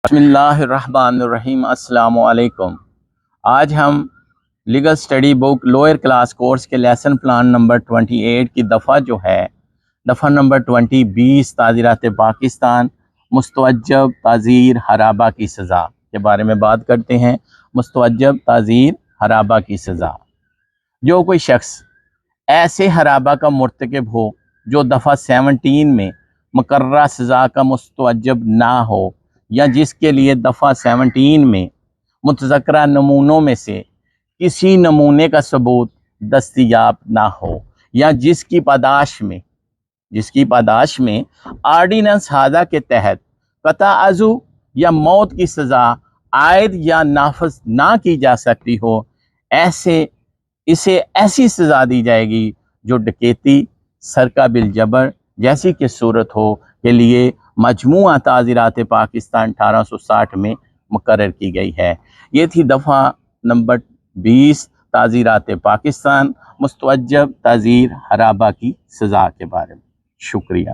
بسم اللہ الرحمن الرحیم۔ السلام علیکم۔ آج ہم لیگل سٹڈی بک لوئر کلاس کورس کے لیسن پلان نمبر 28 کی دفعہ جو ہے دفعہ نمبر 20 تعزیرات پاکستان مستوجب تعزیر حرابہ کی سزا کے بارے میں بات کرتے ہیں۔ مستوجب تعزیر حرابہ کی سزا، جو کوئی شخص ایسے حرابہ کا مرتکب ہو جو دفعہ 17 میں مقررہ سزا کا مستوجب نہ ہو، یا جس کے لیے دفعہ 17 میں متذکرہ نمونوں میں سے کسی نمونے کا ثبوت دستیاب نہ ہو، یا جس کی پاداش میں آرڈیننس ہادہ کے تحت قطع عضو یا موت کی سزا عائد یا نافذ نہ کی جا سکتی ہو، اسے ایسی سزا دی جائے گی جو ڈکیتی، سرقہ بالجبر جیسی کی صورت ہو کے لیے مجموعہ تعزیرات پاکستان 1860 میں مقرر کی گئی ہے۔ یہ تھی دفعہ نمبر 20 تعزیرات پاکستان مستوجب تعزیر حرابہ کی سزا کے بارے میں۔ شکریہ۔